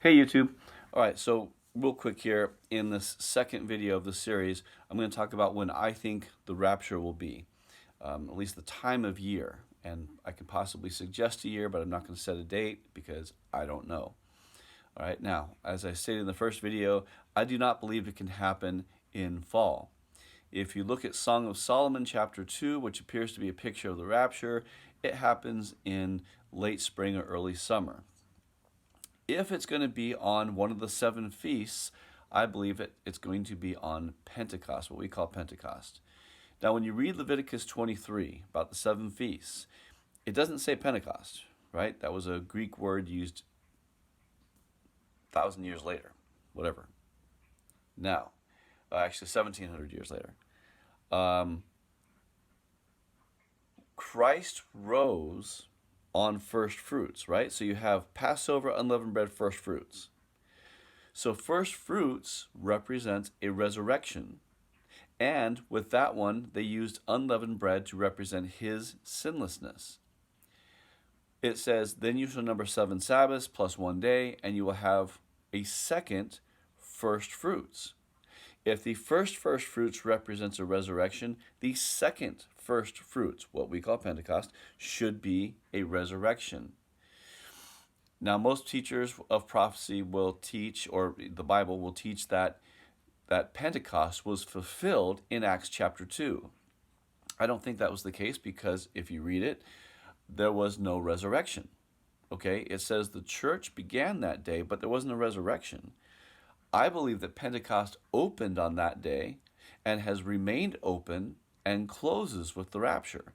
Hey YouTube. All right, so real quick here, in this second video of the series, I'm going to talk about when I think the rapture will be, at least the time of year. And I can possibly suggest a year, but I'm not going to set a date because I don't know. All right, now, as I stated in the first video, I do not believe it can happen in fall. If you look at Song of Solomon chapter 2, which appears to be a picture of the rapture, it happens in late spring or early summer. If it's going to be on one of the 7 feasts, I believe it's going to be on Pentecost, what we call Pentecost. Now, when you read Leviticus 23 about the 7 feasts, it doesn't say Pentecost, right? That was a Greek word used 1,000 years later, whatever. Now, actually 1,700 years later. Christ rose on first fruits, right? So you have Passover, unleavened bread, first fruits. So first fruits represents a resurrection. And with that one, they used unleavened bread to represent his sinlessness. It says, then you shall number 7 Sabbaths plus 1 day, and you will have a second first fruits. If the first fruits represents a resurrection, the second first fruits, what we call Pentecost, should be a resurrection. Now, most teachers of prophecy will teach, or the Bible will teach, that Pentecost was fulfilled in Acts chapter 2. I don't think that was the case because if you read it, there was no resurrection. Okay, it says the church began that day, but there wasn't a resurrection. I believe that Pentecost opened on that day and has remained open and closes with the rapture.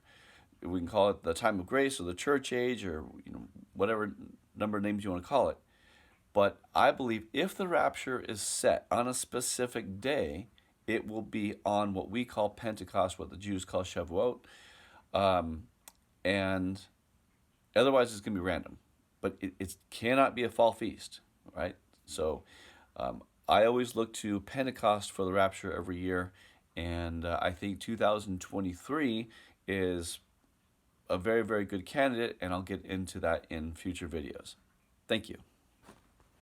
We can call it the time of grace or the church age, or whatever number of names you want to call it. But I believe if the rapture is set on a specific day, it will be on what we call Pentecost, what the Jews call Shavuot, and otherwise it's going to be random. But it cannot be a fall feast, right? So I always look to Pentecost for the rapture every year, and I think 2023 is a very, very good candidate, and I'll get into that in future videos. Thank you.